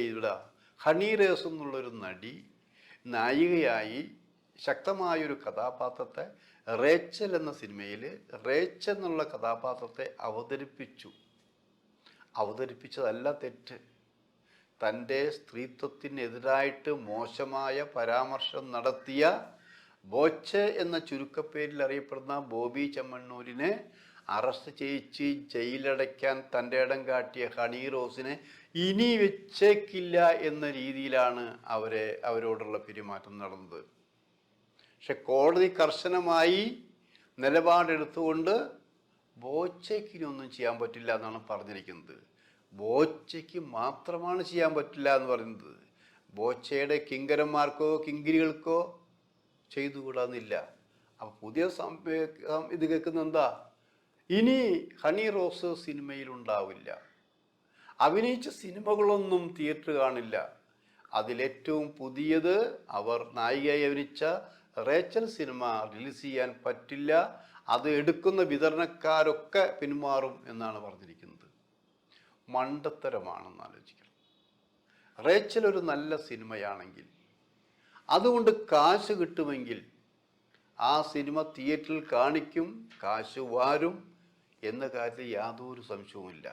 ഇവിടെ ഹണി റോസ് എന്നുള്ളൊരു നടി നായികയായി ശക്തമായൊരു കഥാപാത്രത്തെ റേച്ചൽ എന്ന സിനിമയിൽ റേച്ചൽ എന്നുള്ള കഥാപാത്രത്തെ അവതരിപ്പിച്ചതല്ല തെറ്റ്. തൻ്റെ സ്ത്രീത്വത്തിനെതിരായിട്ട് മോശമായ പരാമർശം നടത്തിയ ബോച്ചെ എന്ന ചുരുക്കപ്പേരിൽ അറിയപ്പെടുന്ന ബോബി ചെമ്മണ്ണൂരിനെ അറസ്റ്റ് ചെയ്യിച്ച് ജയിലടയ്ക്കാൻ തൻ്റെ ഇടം കാട്ടിയ ഹണി റോസിനെ ഇനി വെച്ചേക്കില്ല എന്ന രീതിയിലാണ് അവരോടുള്ള പെരുമാറ്റം നടന്നത്. പക്ഷെ കോടതി കർശനമായി നിലപാടെടുത്തുകൊണ്ട് ബോച്ചയ്ക്ക് ഇനിയൊന്നും ചെയ്യാൻ പറ്റില്ല എന്നാണ് പറഞ്ഞിരിക്കുന്നത്. ബോച്ചയ്ക്ക് മാത്രമാണ് ചെയ്യാൻ പറ്റില്ല എന്ന് പറയുന്നത്. ബോച്ചയുടെ കിങ്കരന്മാർക്കോ കിങ്കിരികൾക്കോ ചെയ്തുകൂടാന്നില്ല. അപ്പം പുതിയ ഇത് കേൾക്കുന്ന എന്താ, ഇനി ഹണി റോസ് സിനിമയിലുണ്ടാവില്ല, അഭിനയിച്ച സിനിമകളൊന്നും തിയേറ്റർ കാണില്ല. അതിലേറ്റവും പുതിയത് അവർ നായികയായി അഭിനയിച്ച റേച്ചൽ സിനിമ റിലീസ് ചെയ്യാൻ പറ്റില്ല, അത് എടുക്കുന്ന വിതരണക്കാരൊക്കെ പിന്മാറും എന്നാണ് പറഞ്ഞിരിക്കുന്നത്. മണ്ടത്തരമാണെന്ന് ആലോചിക്കണം. റേച്ചൽ ഒരു നല്ല സിനിമയാണെങ്കിൽ അതുകൊണ്ട് കാശ് കിട്ടുമെങ്കിൽ ആ സിനിമ തിയേറ്ററിൽ കാണിക്കും, കാശ് വാരും എന്ന കാര്യത്തിൽ യാതൊരു സംശയവുമില്ല.